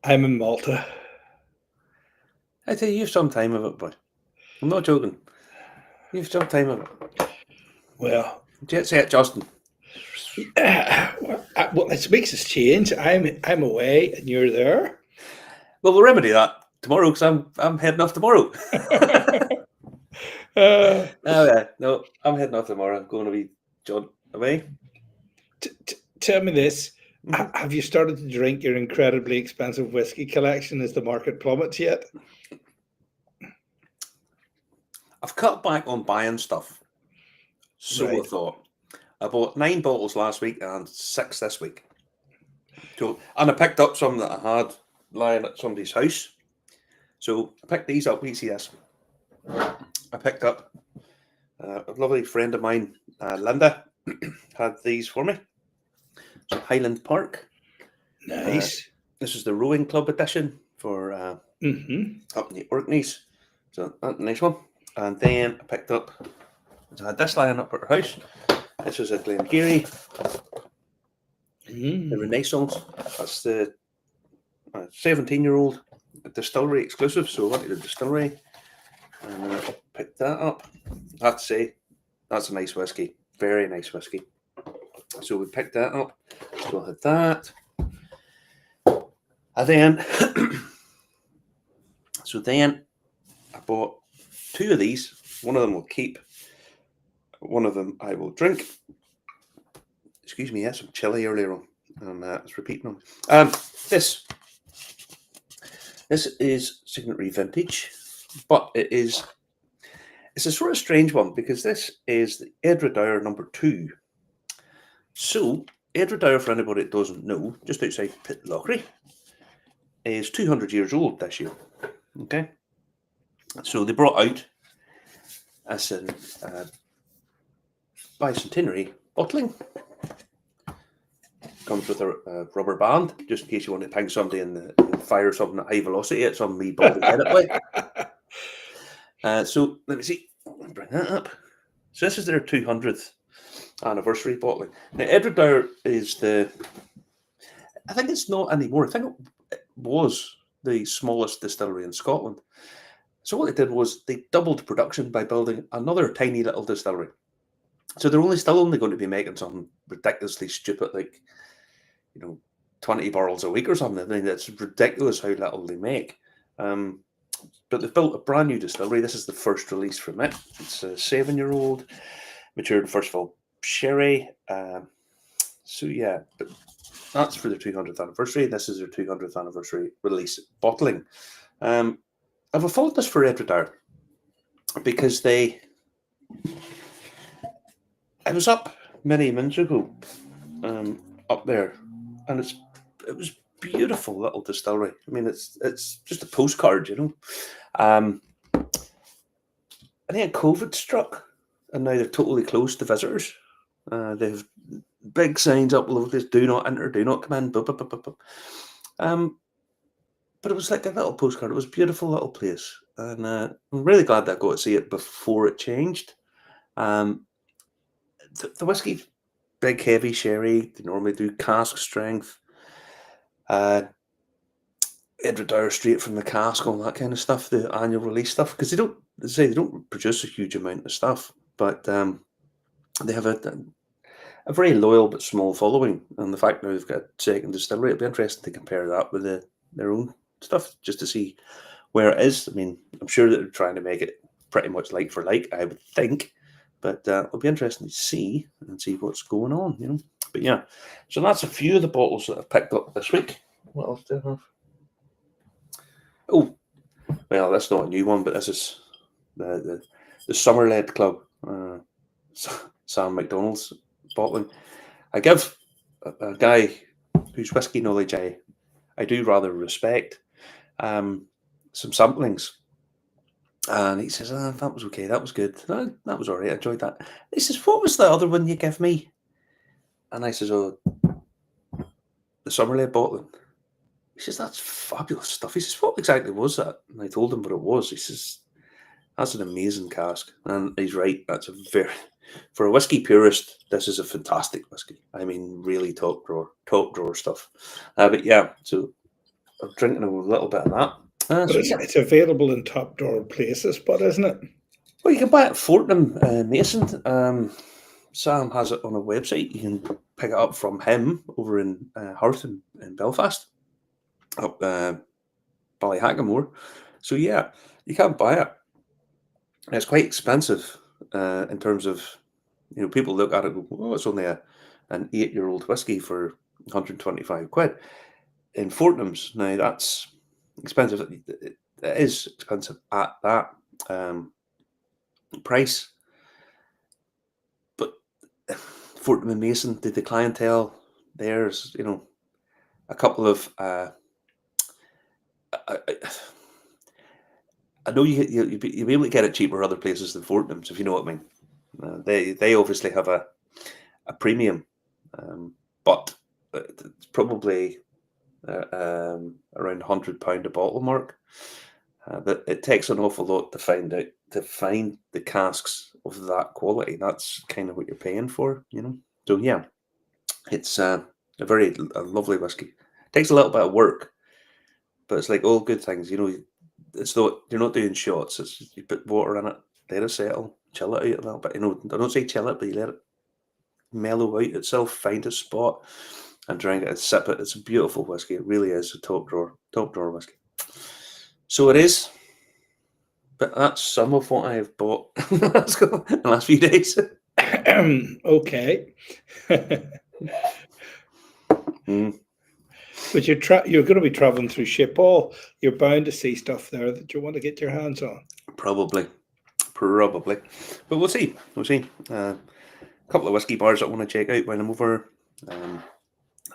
I'm in Malta. I tell you, you've some time of it, boy. I'm not joking. You've some time of it. Well, Jet set, Justin. well, this week's has changed. I'm away and you're there. Well, we'll remedy that tomorrow because I'm heading off tomorrow. uh, Oh yeah, no, I'm heading off tomorrow. I'm going to be John away. Tell me this: Mhm. Have you started to drink your incredibly expensive whiskey collection as the market plummets yet? I've cut back on buying stuff. So I Right. thought. I bought 9 bottles last week and 6 this week. So, and I picked up some that I had lying at somebody's house. So I picked these up. You see this? I picked up a lovely friend of mine, Linda, had these for me. So Highland Park. Uh, Nice. this is the rowing club edition for Mm-hmm. up in the Orkneys. So that's a nice one. And then I picked up. I had this lying up at her house. This was a Glengarry, the Mm. Renaissance. That's the 17-year-old distillery exclusive. So I wanted a distillery and picked that up. I have to say, that's a nice whiskey. Very nice whiskey. So we picked that up. So I had that. And then, then I bought 2 of these. One of them will keep. One of them I will drink. Excuse me, I had some chili earlier on, and it's repeating on. This is Signatory Vintage, but it's a sort of strange one because this is the Edredire number 2. So Edredire, for anybody that doesn't know, just outside Pitlochry, is 200 years old this year. Okay, so they brought out as an bicentenary bottling. Comes with a rubber band, just in case you want to ping somebody in the fire something at high velocity at some wee ball head it way. So let me see. Bring that up. So this is their 200th anniversary bottling. Now Edredire is I think it's not anymore. I think it was the smallest distillery in Scotland. So what they did was they doubled production by building another tiny little distillery. So they're still only going to be making something ridiculously stupid, like 20 barrels a week or something. I mean, it's ridiculous how little they make. But they've built a brand new distillery. This is the first release from it. It's a 7-year-old, matured first of all sherry. So yeah, but that's for their 200th anniversary. This is their 200th anniversary release bottling. I have a fondness for Edredire because I was up many months ago, up there, and it was beautiful little distillery. I mean, it's just a postcard, Um, I think COVID struck, and now they've totally closed to visitors. They have big signs up all over this: "Do not enter, do not come in." Blah, blah, blah, blah, blah. But it was like a little postcard. It was a beautiful little place, and I'm really glad that I got to see it before it changed. Um, the whiskey, big heavy sherry. They normally do cask strength. Edredire straight from the cask, all that kind of stuff. The annual release stuff, because they don't produce a huge amount of stuff, but they have a very loyal but small following. And the fact now they've got a second distillery, it'll be interesting to compare that with their own stuff, just to see where it is. I mean, I'm sure that they're trying to make it pretty much like for like, I would think, but it'll be interesting to see what's going on. But yeah, so that's a few of the bottles that I've picked up this week. What else do I have? Oh, well, that's not a new one, but this is the Summer-led Club, Sam McDonald's bottling. I give a guy whose whiskey knowledge I do rather respect some samplings, and he says, "That was okay, that was good, that was all right, I enjoyed that." He says, "What was the other one you give me?" And I says, "Oh, the Summer-led bottling." He says, "That's fabulous stuff." He says, "What exactly was that?" And I told him what it was. He says, "That's an amazing cask." And he's right. That's for a whiskey purist, this is a fantastic whiskey. I mean, really top drawer stuff. But yeah, so of drinking a little bit of that. But it's available in top drawer places, but isn't it? Well, you can buy it at Fortnum Mason. Sam has it on a website. You can pick it up from him over in Hurth in Belfast, up Ballyhackamore. So yeah, you can buy it. And it's quite expensive in terms of, people look at it and go, oh, it's only an 8-year-old whiskey for 125 quid. In Fortnum's, now that's expensive. It is expensive at that price. But Fortnum and Mason, the clientele there's, a couple of I know you'll be able to get it cheaper other places than Fortnum's, if you know what I mean. They obviously have a premium, but it's probably around £100 a bottle mark. But it takes an awful lot to find the casks of that quality. That's kind of what you're paying for, So yeah, it's a lovely whiskey. It takes a little bit of work, but it's like all good things, It's not, you're not doing shots. It's you put water in it, let it settle, chill it out a little bit. I don't say chill it, but you let it mellow out itself, find a spot, and drink it and sip it. It's a beautiful whiskey. It really is a top drawer whiskey. So it is. But that's some of what I've bought in the last few days. Okay. But you're going to be traveling through Schiphol. You're bound to see stuff there that you want to get your hands on. Probably. But we'll see. A couple of whiskey bars that I want to check out when I'm over, and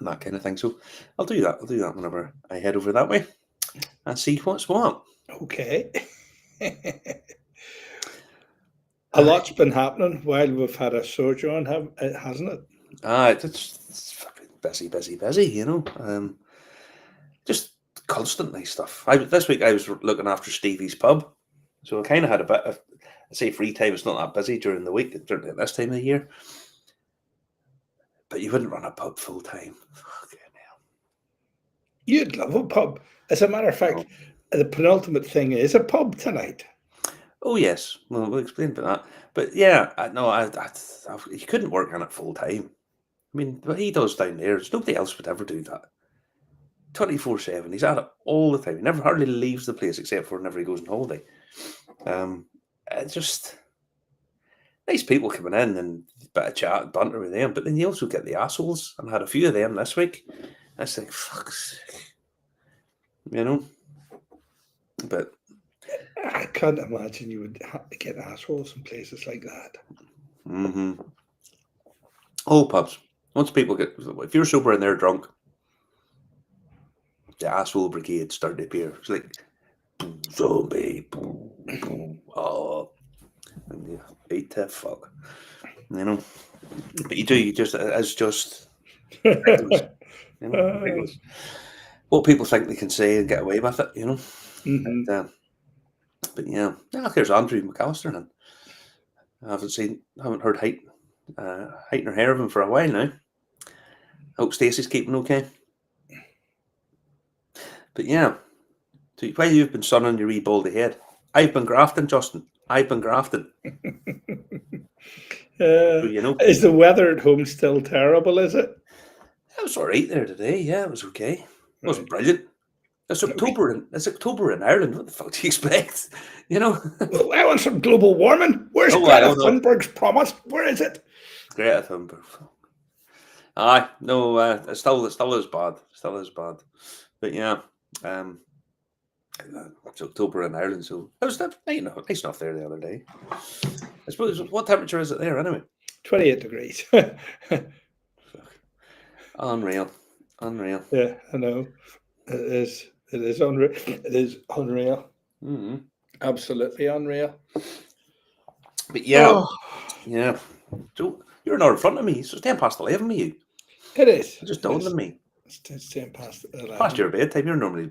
that kind of thing. So I'll do that. Whenever I head over that way and see what's what. Okay. A lot's been happening while we've had a sojourn, hasn't it? It's fucking busy, just constantly stuff. This week I was looking after Stevie's pub, so I kind of had a bit of, I say, free time. It's not that busy during the week, during this time of the year. But you wouldn't run a pub full time. Fucking hell. You'd love a pub. As a matter of fact, the penultimate thing is a pub tonight. Oh yes, well, we'll explain about that. But yeah, he couldn't work on it full time. I mean, what he does down there, nobody else would ever do that. 24/7. He's at it all the time. He never hardly leaves the place except for whenever he goes on holiday. It's just nice people coming in and a bit of chat and banter with them. But then you also get the assholes, and I had a few of them this week. It's like, fuck's sake. But I can't imagine you would get assholes in places like that. All pubs. Once people if you're sober and they're drunk, the asshole brigade start to appear. It's like, zombie, oh, and you beat the fuck, But you just, it's just ridiculous, ridiculous. What people think they can say and get away with it, But yeah, there's Andrew McAllister, and I haven't heard heighten or hair of him for a while now. Hope Stacey's keeping okay. But yeah, so while you've been sunning your wee baldy head, I've been grafting, Justin. I've been grafting. Is the weather at home still terrible, is it? It was all right there today. Yeah, it was okay. It wasn't brilliant. It's October in Ireland. What the fuck do you expect? Well, I want some global warming. Where's Greta Thunberg's promise? Where is it? Greta Thunberg. Aye, no, it still is bad. Still is bad. But yeah, it's October in Ireland, so it was nice enough there the other day. I suppose, what temperature is it there anyway? 28 degrees. Unreal. Yeah, I know. It is unreal. It is unreal. Mm-hmm. Absolutely unreal. But yeah, yeah. So you're an hour in front of me. So it's 11:10 with you. It is. It just dawned on me. It's 10 past 11. Past your bedtime. You're normally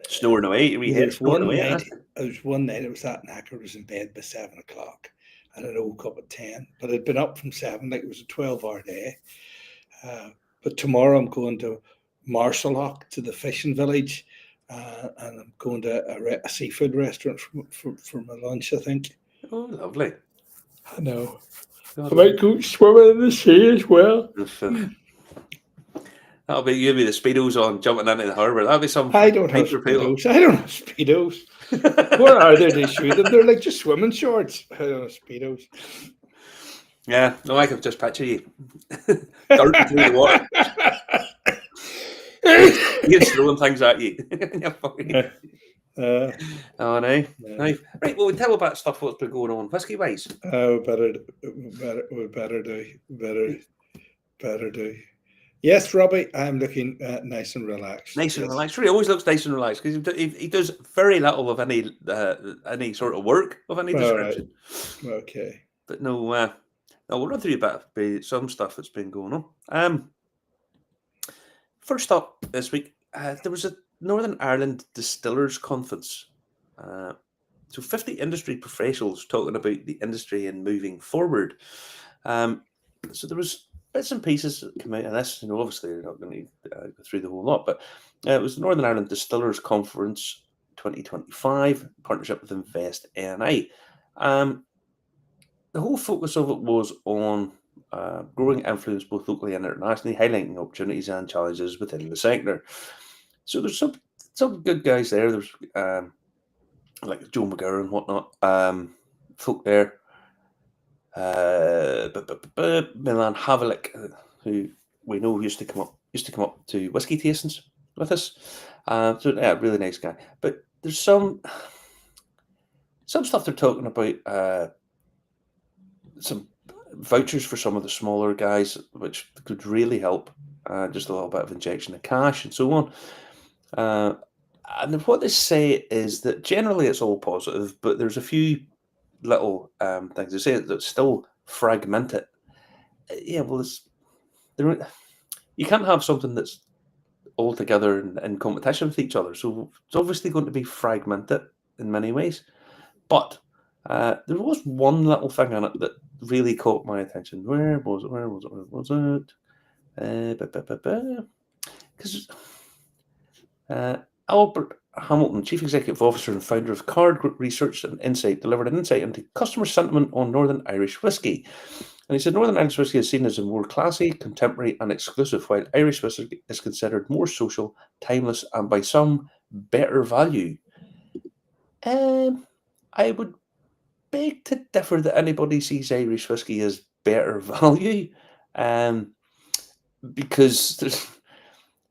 snoring away. There was one night I was that knackered. I was in bed by 7 o'clock, and I woke up at 10. But I'd been up from 7, like it was a 12-hour day. But tomorrow I'm going to Marsalloch to the fishing village, and I'm going to a seafood restaurant for my lunch, I think. Oh, lovely. I know. God, I might go swimming in the sea as well. That'll be you with the speedos on jumping into the harbour. That'll be some. I don't have hyper people. Speedos. I don't have Speedos. Where are they? They shoot them. They're like just swimming shorts. I don't have Speedos. Yeah, no, I can just picture you darting through the water. You're throwing things at you. Oh no. Yeah. Right, well, we tell about stuff what's been going on whiskey wise. We better do. Yes, Robbie, I'm looking nice and relaxed. Nice and relaxed. He always looks nice and relaxed because he does very little of any sort of work of any description. Right. Okay. But no, we'll run through a bit of some stuff that's been going on. First up this week, there was a Northern Ireland Distillers Conference. So 50 industry professionals talking about the industry and moving forward. So there was bits and pieces that come out of this. Obviously you're not going to go through the whole lot, but it was the Northern Ireland Distillers Conference 2025, in partnership with Invest NI. The whole focus of it was on growing influence both locally and internationally, highlighting opportunities and challenges within the sector. So there's some good guys there. There's like Joe McGurr and whatnot, folk there. Milan Havlik, who we know used to come up to whiskey tastings with us. So yeah, really nice guy. But there's some stuff they're talking about. Some vouchers for some of the smaller guys, which could really help. Just a little bit of injection of cash and so on. And what they say is that generally it's all positive, but there's a few little things they say that still fragment it. Yeah, well, you can't have something that's all together in competition with each other. So it's obviously going to be fragmented in many ways. But there was one little thing on it that really caught my attention. Where was it? Because Albert Hamilton, Chief Executive Officer and founder of Card Group Research and Insight, delivered an insight into customer sentiment on Northern Irish whiskey. And he said Northern Irish whiskey is seen as a more classy, contemporary and exclusive, while Irish whiskey is considered more social, timeless and by some better value. I would beg to differ that anybody sees Irish whiskey as better value, because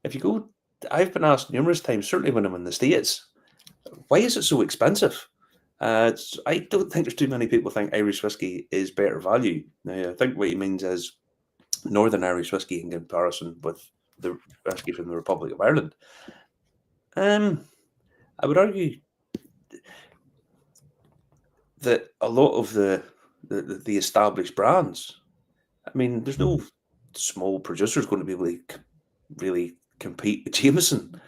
if you go, I've been asked numerous times, certainly when I'm in the States, why is it so expensive? I don't think there's too many people think Irish whiskey is better value. Now, I think what he means is Northern Irish whiskey in comparison with the whiskey from the Republic of Ireland. I would argue that a lot of the established brands, I mean, there's no small producers going to be able to really compete with Jameson,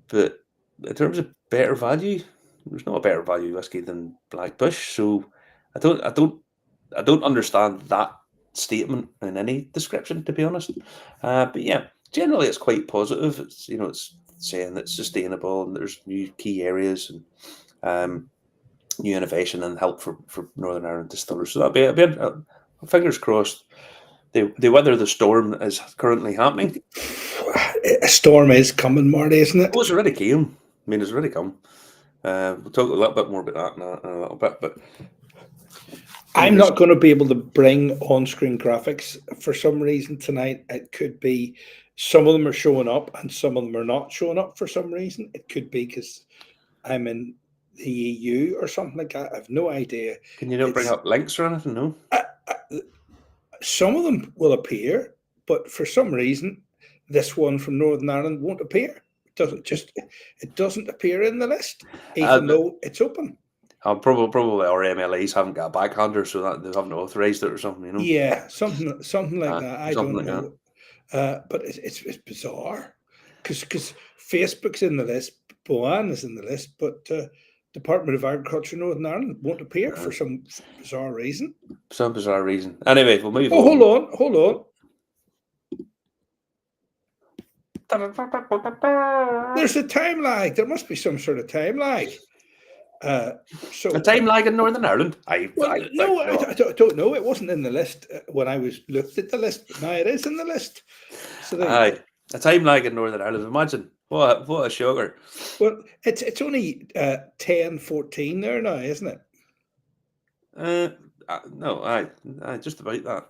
but in terms of better value, there's not a better value whiskey than Black Bush. So I don't understand that statement in any description, to be honest. But yeah, generally it's quite positive. It's it's saying it's sustainable and there's new key areas and new innovation and help for Northern Ireland distillers. So that'd be fingers crossed. They weather the storm is currently happening. A storm is coming, Marty, isn't it? Well, it's already came. I mean, it's already come. We'll talk a little bit more about that in a little bit. But I'm not going to be able to bring on-screen graphics for some reason tonight. It could be some of them are showing up and some of them are not showing up for some reason. It could be because I'm in the EU or something like that. I have no idea. Can you not bring up links or anything? No. Some of them will appear, but for some reason, this one from Northern Ireland won't appear. It doesn't appear in the list, even though it's open. Probably our MLAs haven't got a backhander, so that they haven't authorised it or something. Yeah, something like that. I don't know, but it's bizarre because Facebook's in the list, Boan is in the list, but Department of Agriculture Northern Ireland won't appear for some bizarre reason. Anyway, we'll move on. Hold on. There's a time lag. There must be some sort of time lag. So A time lag in Northern Ireland? well, no, I don't know. It wasn't in the list when I looked at the list, but now it is in the list. So Aye, a time lag in Northern Ireland. Imagine what a shocker. well, it's only 10:14 there now, isn't it? No, aye, just about that.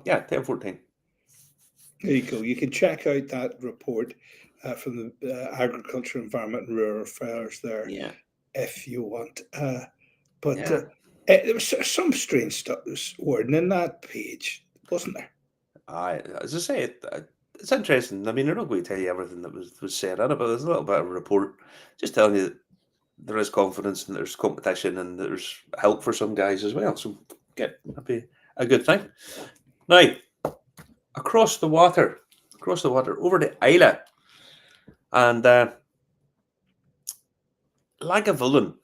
Yeah, 10:14. There you go. You can check out that report from the Agriculture, Environment and Rural Affairs there Yeah, if you want. But yeah. there was some strange stuff wording in that page, wasn't there? Aye, as I say, it's interesting. I mean, they're not going to tell you everything that was said in it, but there's a little bit of a report just telling you that there is confidence and there's competition and there's help for some guys as well. So, that'd be a good thing. Now, across the water, over to Islay, and Lagavulin,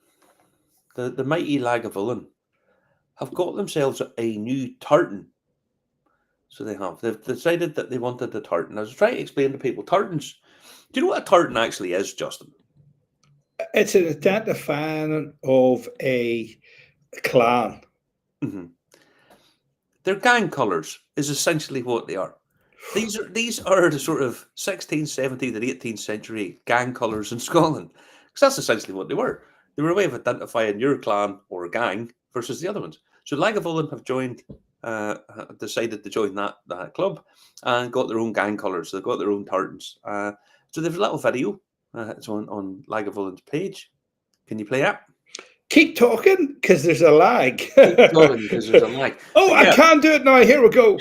the mighty Lagavulin, have got themselves a new tartan. So they've decided that they wanted a tartan. I was trying to explain to people, tartans, do you know what a tartan actually is, Justin? It's an identifying of a clan. Mm-hmm. Their gang colours is essentially what they are. These are the sort of 16th, 17th, and 18th century gang colours in Scotland. Because that's essentially what they were. They were a way of identifying your clan or gang versus the other ones. So Lagavulin have decided to join that club and got their own gang colours. They've got their own tartans. So there's a little video. It's on Lagavulin's page. Can you play it? Keep talking because there's a lag. Keep talking because there's a lag. Oh, I can't do it now. Here we go.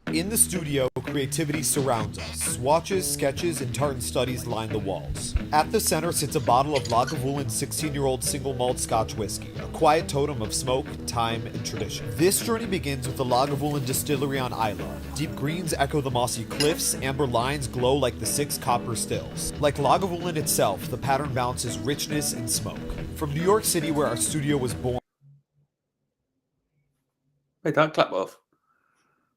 In the studio, creativity surrounds us. Swatches, sketches, and tartan studies line the walls. At the center sits a bottle of Lagavulin's 16-year-old single malt Scotch whiskey, a quiet totem of smoke, time, and tradition. This journey begins with the Lagavulin distillery on Islay. Deep greens echo the mossy cliffs, amber lines glow like the 6 copper stills. Like Lagavulin itself, the pattern balances richness and smoke. From New York City, where our studio was born... Wait, that clap off.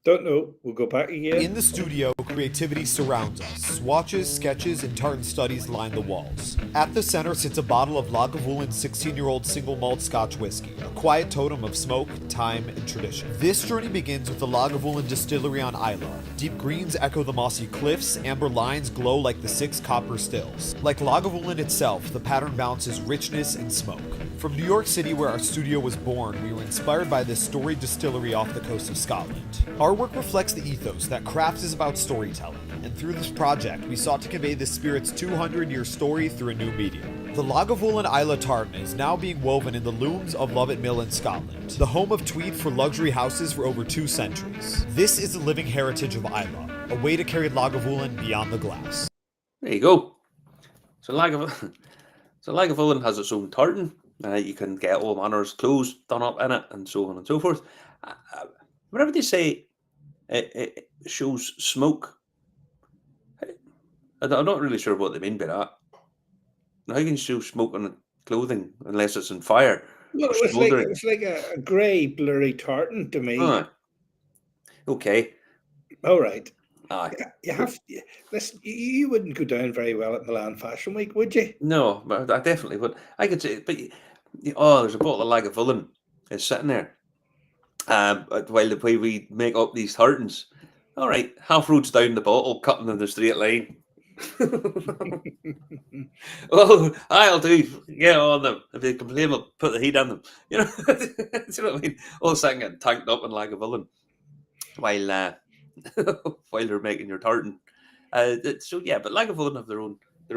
Don't know. We'll go back again. In the studio, creativity surrounds us. Swatches, sketches, and tartan studies line the walls. At the center sits a bottle of Lagavulin's 16-year-old single malt Scotch whiskey, a quiet totem of smoke, time, and tradition. This journey begins with the Lagavulin distillery on Islay. Deep greens echo the mossy cliffs, amber lines glow like the 6 copper stills. Like Lagavulin itself, the pattern balances richness and smoke. From New York City, where our studio was born, we were inspired by this storied distillery off the coast of Scotland. Our work reflects the ethos that craft is about storytelling, and through this project, we sought to convey this spirit's 200-year story through a new medium. The Lagavulin Islay tartan is now being woven in the looms of Lovett Mill in Scotland, the home of tweed for luxury houses for over 2 centuries. This is the living heritage of Islay, a way to carry Lagavulin beyond the glass. There you go. So Lagavulin has its own tartan. You can get all manners of clothes done up in it, and so on and so forth. Whenever they say it shows smoke, I'm not really sure what they mean by that. How can you show smoke on clothing unless it's on fire? Well, it was like a grey, blurry tartan to me. Okay. All right. Aye. Listen, you wouldn't go down very well at Milan Fashion Week, would you? No, but I definitely would. I could say, but there's a bottle of Lagavulin is sitting there. While the way we make up these tartans, all right, half roads down the bottle, cutting in the straight line. Oh, I'll do. Get on them. If they complain, we'll put the heat on them. You know, do you know what I mean? All sitting getting tanked up in Lagavulin while they're making your tartan. So yeah, but Lagavulin have their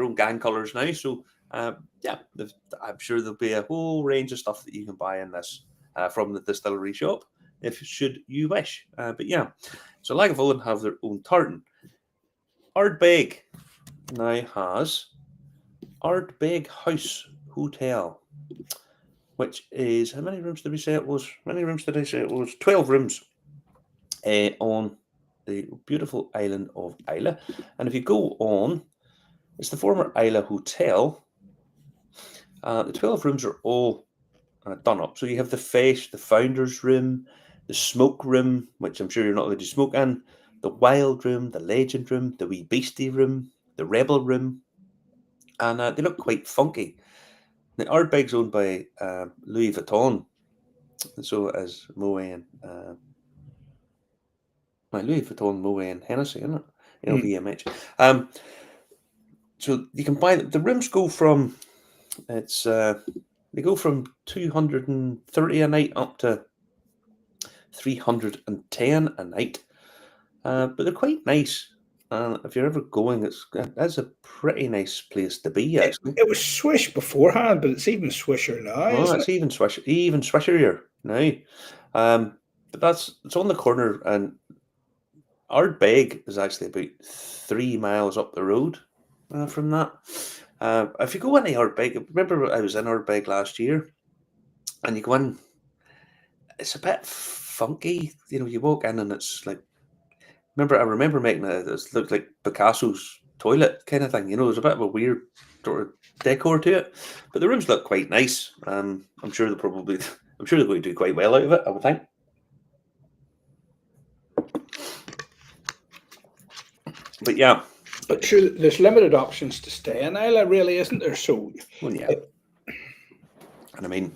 own gang colours now. So yeah, I'm sure there'll be a whole range of stuff that you can buy in this from the distillery shop, should you wish. But yeah, so Lagavulin have their own tartan. Ardbeg now has Ardbeg House Hotel, which is, how many rooms did we say it was? How many rooms did I say it was? 12 rooms on the beautiful island of Islay. And if you go on, it's the former Islay Hotel. The 12 rooms are all done up. So you have the Feis, the Founder's Room, the Smoke Room, which I'm sure you're not allowed to smoke in, the Wild Room, the Legend Room, the Wee Beastie Room, the Rebel Room, and they look quite funky. Now, Ardbeg's owned by Louis Vuitton, so as Moët and Louis Vuitton, Moët and Hennessy, isn't it? LVMH. So you can buy the rooms go from they go from 230 a night up to 310 a night, but they're quite nice. If you're ever going, that's a pretty nice place to be. Actually, It was swish beforehand, but it's even swisher now. oh, Isn't it's it? even swisherier now. But it's on the corner, and Ardbeg is actually about 3 miles up the road from that. If you go into Ardbeg, remember I was in Ardbeg last year, and you go in, it's a bit funky. You walk in and it's like, I remember making it looked like Picasso's toilet kind of thing. There's a bit of a weird sort of decor to it, but the rooms look quite nice. I'm sure they're going to do quite well out of it, I would think. But yeah. But sure, there's limited options to stay in Isla, really, isn't there? So, Well, yeah. And I mean,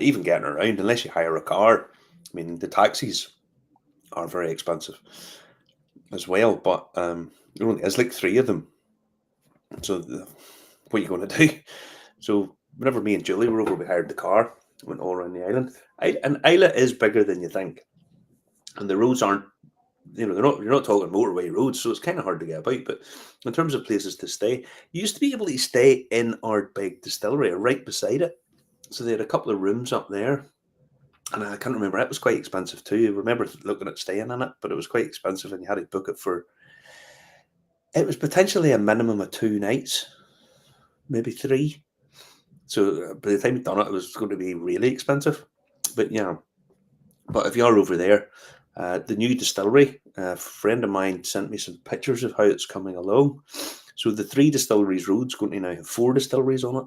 even getting around, unless you hire a car, I mean, the taxis are very expensive as well. But there only is like 3 of them. So what are you going to do? So whenever me and Julie were over, we hired the car, went all around the island. And Isla is bigger than you think. And the roads aren't, you're not talking motorway roads, so it's kind of hard to get about. But in terms of places to stay, you used to be able to stay in Ardbeg Distillery, or right beside it. So they had a couple of rooms up there, and I can't remember. It was quite expensive too. I remember looking at staying in it, but it was quite expensive, and you had to book it for. It was potentially a minimum of 2 nights, maybe 3. So by the time you'd done it, it was going to be really expensive. But yeah, but if you are over there, the new distillery, a friend of mine sent me some pictures of how it's coming along. So the 3 distilleries road's going to now have 4 distilleries on it.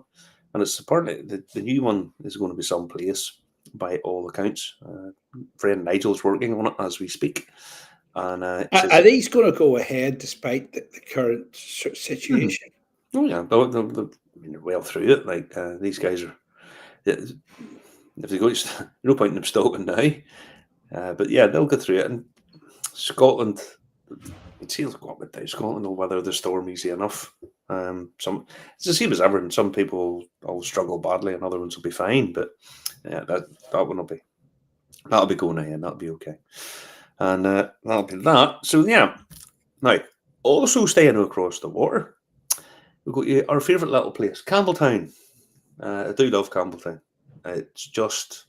And it's apparently the new one is going to be someplace by all accounts. Friend Nigel's working on it as we speak. And are these going to go ahead despite the current situation? Oh yeah, they're well through it. Like these guys are. If they go, no point in them stopping now. But yeah, they'll go through it. And Scotland, it seems like what down Scotland will weather the storm easy enough. It's the same as ever, and some people will struggle badly, and other ones will be fine. But yeah, that one that'll be going ahead. That'll be okay, and that'll be that. So yeah, now also staying across the water, we've got our favourite little place, Campbelltown. I do love Campbelltown. It's just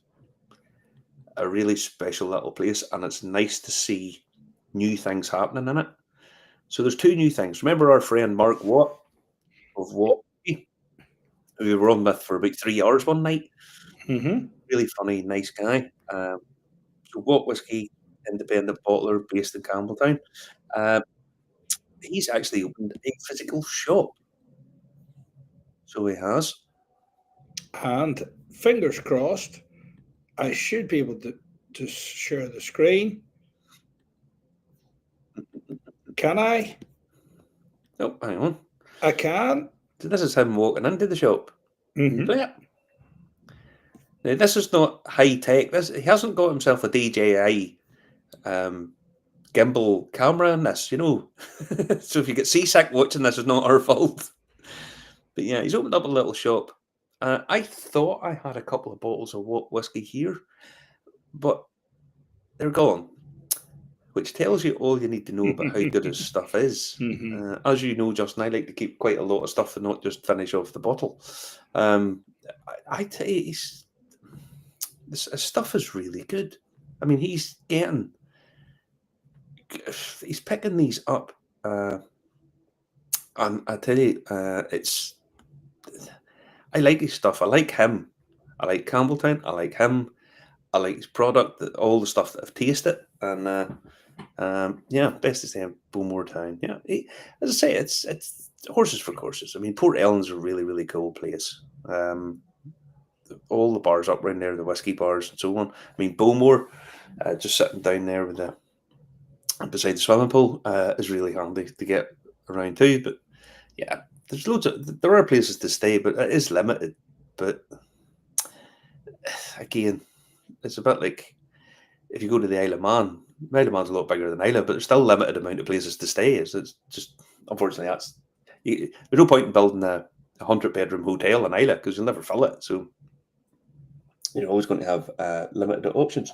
a really special little place, and it's nice to see new things happening in it. So there's 2 new things. Remember our friend Mark Watt of Watt, who we were on with for about 3 hours one night? Mm-hmm. Really funny, nice guy. So Watt Whiskey, independent bottler based in Campbelltown. He's actually opened a physical shop. So he has. And fingers crossed, I should be able to share the screen. Can I? Oh, hang on. I can. So this is him walking into the shop. Mm-hmm. Yeah. Now, this is not high tech. He hasn't got himself a DJI gimbal camera in this, So if you get seasick watching this, it's not our fault. But yeah, he's opened up a little shop. I thought I had a couple of bottles of whiskey here, but they're gone, which tells you all you need to know about how good his stuff is. Mm-hmm. As you know, Justin, I like to keep quite a lot of stuff and not just finish off the bottle. I tell you, his stuff is really good. I mean, he's picking these up, and I tell you, I like his stuff. I like him. I like Campbelltown. I like him. I like his product. All the stuff that I've tasted, and yeah, best to say Bowmore Town. Yeah, as I say, it's horses for courses. I mean, Port Ellen's a really, really cool place. All the bars up around there, the whiskey bars and so on. I mean, Bowmore, just sitting down there with beside the swimming pool is really handy to get around too. But yeah, there are places to stay, but it is limited. But again, it's a bit like if you go to the Isle of Man. Isle of Man's a lot bigger than Isla, but there's still a limited amount of places to stay. It's just unfortunately there's no point in building a 100-bedroom hotel in Isla because you'll never fill it. So you're always going to have limited options.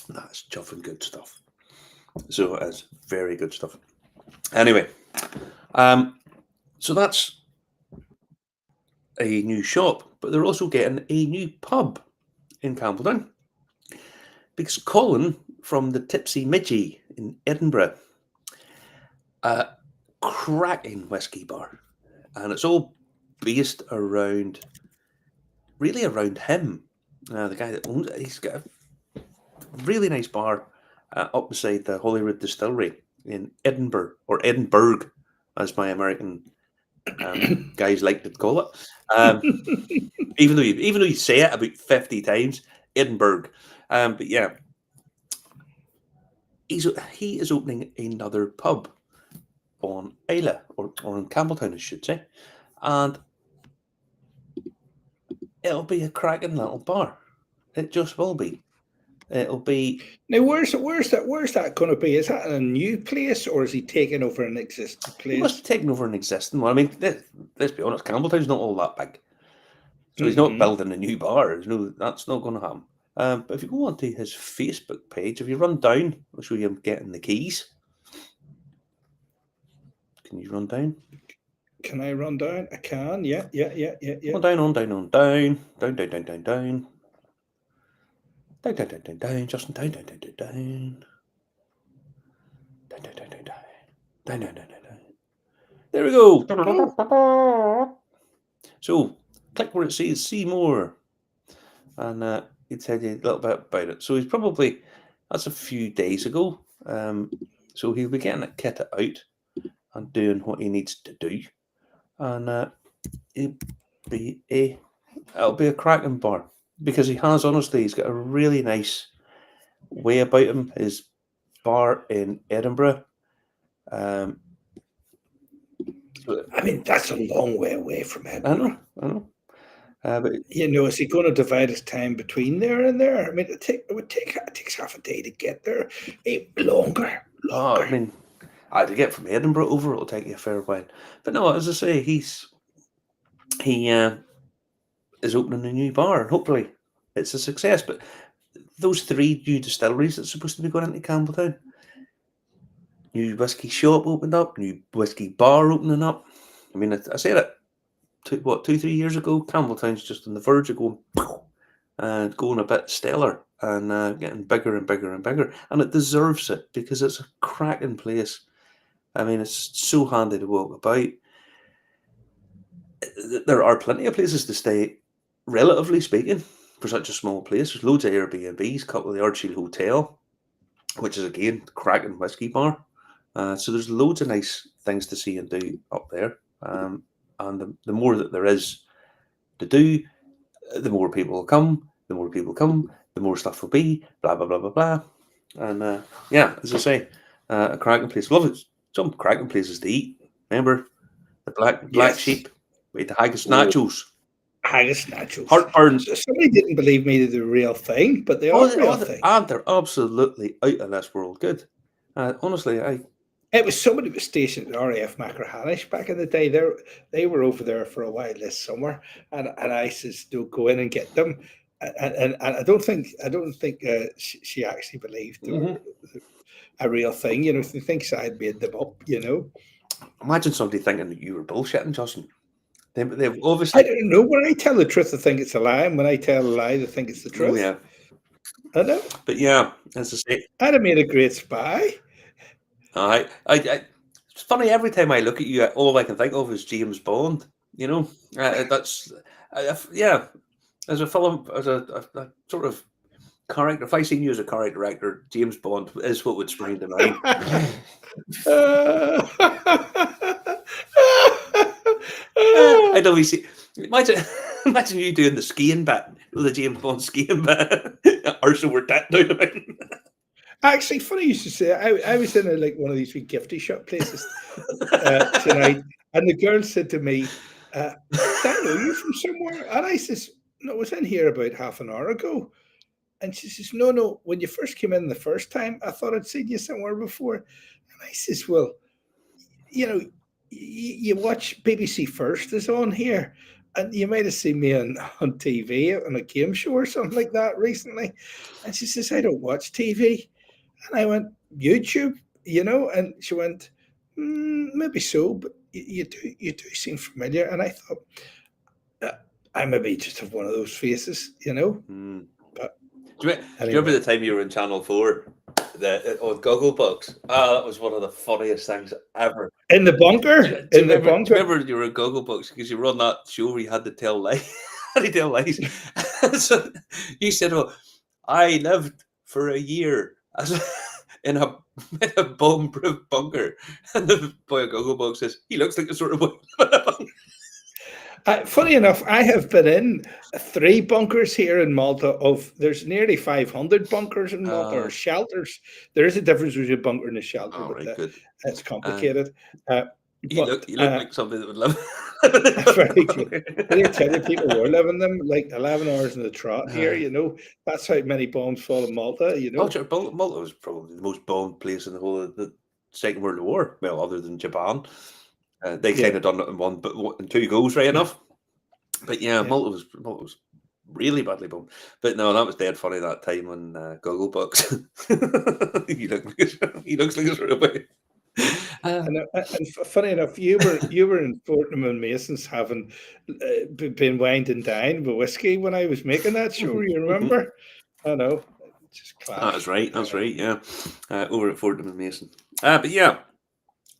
That's chuffing good stuff. So it's very good stuff. Anyway, so that's a new shop, but they're also getting a new pub in Campbelltown because Colin from the Tipsy Midgie in Edinburgh, a cracking whiskey bar, and it's all based around him. The guy that owns it, he's got a really nice bar up beside the Holyrood Distillery in Edinburgh, or Edinburgh, as my American guys like to call it. Even though you say it about 50 times, Edinburgh. But yeah, he is opening another pub on Isla, or in Campbelltown, I should say, and it'll be a cracking little bar. It just will be. It'll be. Now, where's that going to be? Is that a new place, or is he taking over an existing place? He must be taking over an existing one. I mean, let's be honest, Campbelltown's not all that big, so he's not building a new bar. That's not going to happen. But if you go onto his Facebook page, if you run down, I'll show you him getting the keys. Can you run down? Can I run down? I can. Yeah. On down. Down. Justin, down. There we go. So click where it says see more, and he'll tell you a little bit about it. So that's a few days ago. So he'll be getting it kitted out and doing what he needs to do, and it'll be a cracking bar. Because he's got a really nice way about him. His bar in Edinburgh. I mean, that's a long way away from Edinburgh. I know. But is he going to divide his time between there and there? I mean, it takes half a day to get there. Longer. I mean, to get from Edinburgh over, it'll take you a fair while. But no, as I say, he is opening a new bar, and hopefully it's a success. But those 3 new distilleries that's supposed to be going into Campbelltown, new whiskey shop opened up, new whiskey bar opening up. I mean, I said it 2-3 years ago. Campbelltown's just on the verge of going and going a bit stellar and getting bigger and bigger and bigger, and it deserves it because it's a cracking place. I mean, it's so handy to walk about. There are plenty of places to stay, relatively speaking, for such a small place. There's loads of Airbnbs, a couple of the Ardshiel Hotel, which is again cracking whiskey bar. So there's loads of nice things to see and do up there. And the more that there is to do, the more people will come. The more people come, the more stuff will be. Blah blah blah blah blah. And yeah, as I say, a cracking place. Love it. Some cracking places to eat. Remember the black sheep. Wait, the haggis nachos. Haggis nachos. Heartburn. Somebody didn't believe me they're a real thing, but they are a real thing. And they're absolutely out of this world good. Honestly, it was somebody was stationed at RAF Macrahanish back in the day. They were over there for a while this summer, and I says, "Don't go in and get them." And I don't think she actually believed they were a real thing. She thinks I'd made them up. Imagine somebody thinking that you were bullshitting, Justin. They've obviously. I don't know. When I tell the truth, I think it's a lie, and when I tell a lie, they think it's the truth. Oh, yeah. I know. But yeah, as I say, I'd have made a great spy. It's funny. Every time I look at you, all I can think of is James Bond. That's yeah. As a film, as a sort of character. If I seen you as a character actor, James Bond is what would spring to mind. I don't see. Imagine Imagine you doing the skiing bit, the James Bond skiing bit. Ursula were that down about. Actually, funny you should say. I was in one of these wee gifty shop places tonight, and the girl said to me, "Daniel, are you from somewhere?" And I says, "No, I was in here about half an hour ago." And she says, "No. When you first came in the first time, I thought I'd seen you somewhere before." And I says, "Well, you watch BBC First is on here, and you might have seen me on TV on a game show or something like that recently." And she says, "I don't watch TV." And I went, "YouTube, And she went, "Maybe so, but you do seem familiar." And I thought, I maybe just have one of those faces, But do you remember the time you were in Channel 4 on Gogglebox? That was one of the funniest things ever. In the bunker? Do you remember you were in Gogglebox because you were on that show where you had to tell lies? So you said, "Oh, I lived for a year in a bomb-proof bunker." And the boy at Gogglebox says, "He looks like a sort of boy." Funny enough, I have been in 3 bunkers here in Malta. There's nearly 500 bunkers in Malta, or shelters. There is a difference between a bunker and a shelter, but it's complicated. You look like somebody that would live. Very good. I tell you, people were living them like 11 hours in the trot here. That's how many bombs fall in Malta. Malta was probably the most bombed place in the whole of the Second World War. Well, other than Japan. They kind of done it in 2 goes, right enough. But Malta was really badly bombed. But no, that was dead funny that time on Gogglebox. He looks like a sort of way. And funny enough, you were in Fortnum and Mason's having been winding down with whiskey when I was making that show. You remember? I know. Just class. That's right. Yeah, over at Fortnum and Mason. But yeah,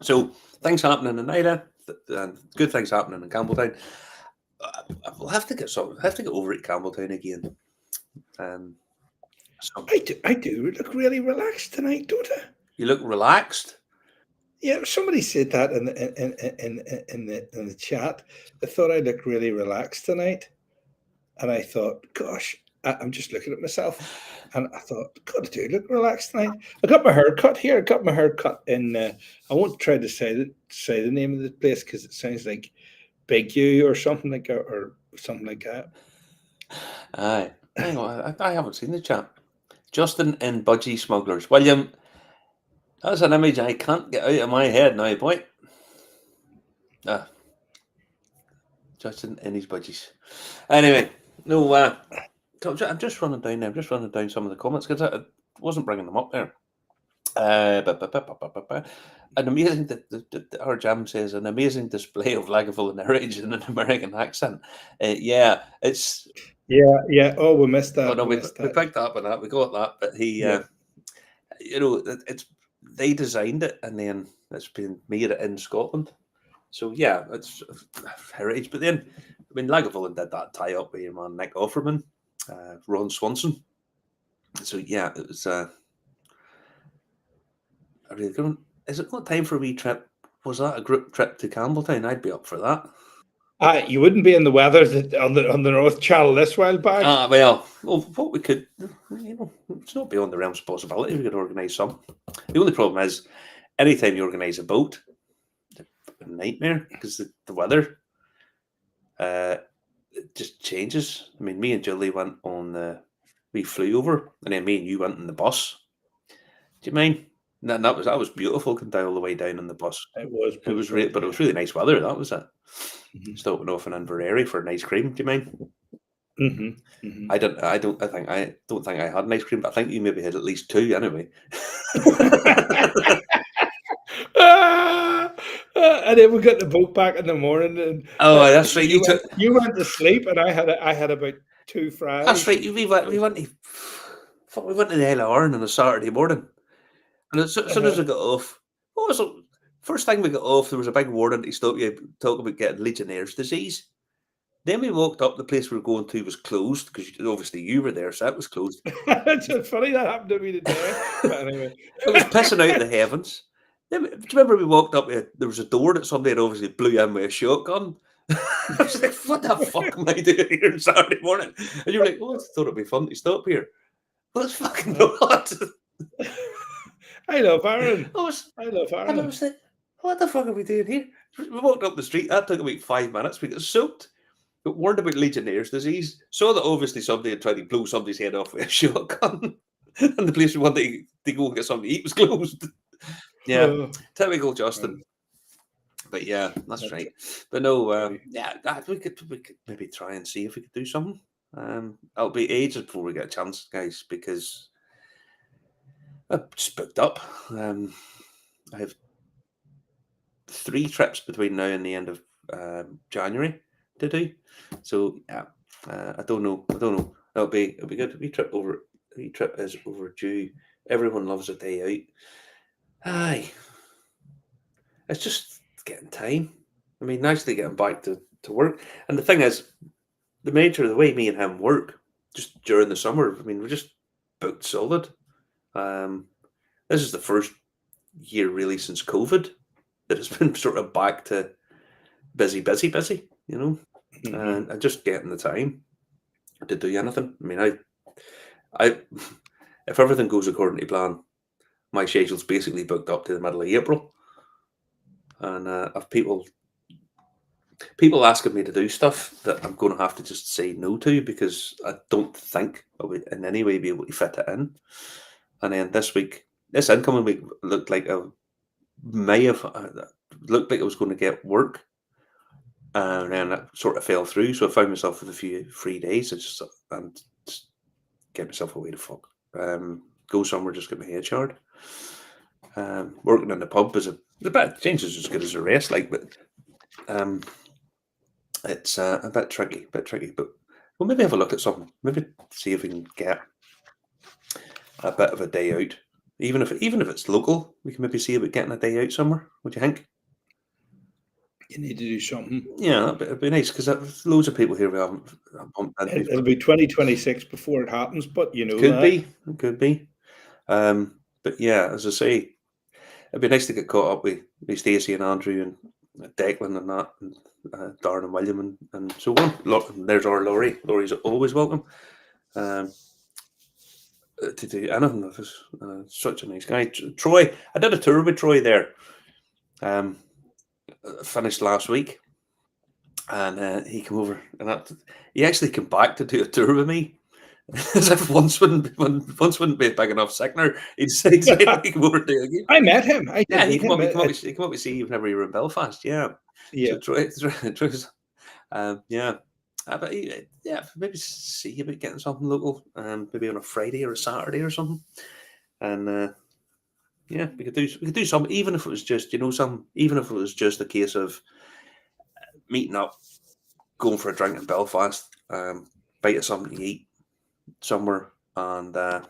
so things happening in Ida, and good things happening in Campbelltown. We'll have to get over at Campbelltown again. So I do look really relaxed tonight, don't I? You look relaxed. Yeah, somebody said that in the chat. They thought I looked really relaxed tonight, and I thought, gosh, I'm just looking at myself, and I thought, God, I do look relaxed tonight. I got my hair cut here. I got my hair cut in. I won't try to say the name of the place because it sounds like Big U or something like that, Aye, hang on, I haven't seen the chat. Justin in Budgie Smugglers, William. That's an image I can't get out of my head now, boy. Justin in his budgies. Anyway, no, I'm just running down there. I'm just running down some of the comments because I wasn't bringing them up there. An amazing, our jam says, an amazing display of Lagavulin heritage in an American accent. Yeah, it's... Yeah. Oh, we missed that. Oh, no, we picked up on that. We got that. But he, they designed it and then it's been made in Scotland. So, yeah, it's heritage. But then, I mean, Lagavulin did that tie-up with your man Nick Offerman, Ron Swanson. So, yeah, it was... Is it not time for a wee trip? Was that a group trip to Campbelltown? I'd be up for that. You wouldn't be in the weather on the North Channel this while back. Well, what we could, it's not beyond the realms of possibility. We could organise some. The only problem is, anytime you organise a boat, it's a nightmare because the weather it just changes. I mean, me and Julie went we flew over, and then me and you went in the bus. Do you mind? And that was beautiful. Coming down all the way down on the bus. It was great, but it was really nice weather. That was it. Mm-hmm. Stopping off in Inverary for an ice cream. Do you mind? Mm-hmm. Mm-hmm. I don't think I had an ice cream, but I think you maybe had at least 2 anyway. And then we got the boat back in the morning. And that's right. You went to sleep, and I had about 2 fries. That's right. We went to the Isle of Arran on a Saturday morning. And as soon as I got off, first thing we got off, there was a big warning to stop you talking about getting Legionnaire's disease. Then we walked up, the place we were going to was closed, because obviously you were there, so that was closed. It's funny that happened to me today. But anyway. It was pissing out the heavens. Then, do you remember we walked up, there was a door that somebody had obviously blew in with a shotgun, I was like, what the fuck am I doing here on Saturday morning? And you're like, oh, I thought it'd be fun to stop here. Well, it's fucking not. I love Aaron. I was I love And I Aaron. was like, what the fuck are we doing here? We walked up the street. That took about 5 minutes. We got soaked. Got warned about Legionnaire's disease. Saw that obviously somebody had tried to blow somebody's head off with a shotgun. And the place we wanted to go and get something to eat was closed. Yeah, Oh, typical Justin. But yeah, that's right. But no, we could maybe try and see if we could do something. It'll be ages before we get a chance, guys, because I've just booked up. I have 3 trips between now and the end of January to do. So yeah, I don't know. It'll be good. A trip is overdue. Everyone loves a day out. Aye, it's just getting time. I mean, nicely getting back to work. And the thing is, the nature of the way me and him work, just during the summer, I mean, we're just booked solid. This is the first year really since COVID that has been sort of back to busy, you know, and just getting the time to do anything. I mean, I if everything goes according to plan, my schedule's basically booked up to the middle of April, and I've people asking me to do stuff that I'm going to have to just say no to because I don't think I would in any way be able to fit it in. And then this incoming week looked like I may have looked like I was going to get work, and then it sort of fell through. So I found myself with a few free days. Just get myself away to fuck. Go somewhere, just get my head showered. Working in the pub is a bit change is as good as the rest, like, but it's a bit tricky. But we'll maybe have a look at something. Maybe see if we can get a bit of a day out, even if it's local. We can maybe see about getting a day out somewhere. What do you think? you need to do something. Yeah, it'd be nice because there's loads of people here we haven't bumped into. It'll be 2026 before it happens, but you know It could be. But yeah, as I say, it'd be nice to get caught up with Stacey and Andrew and Declan and that, and Darren and William and so on. There's our Laurie. Laurie's always welcome. To do anything with us. Such a nice guy. Troy, I did a tour with Troy there. Finished last week, and he came over, and he actually came back to do a tour with me. As if once wouldn't be a big enough sickener, he'd say he come over to do again. I met him. He came up to see you whenever you were in Belfast. Yeah. So Troy's, but maybe see about getting something local, maybe on a Friday or a Saturday or something, and we could do something, even if it was just even if it was just a case of meeting up, going for a drink in Belfast, bite of something to eat somewhere, and a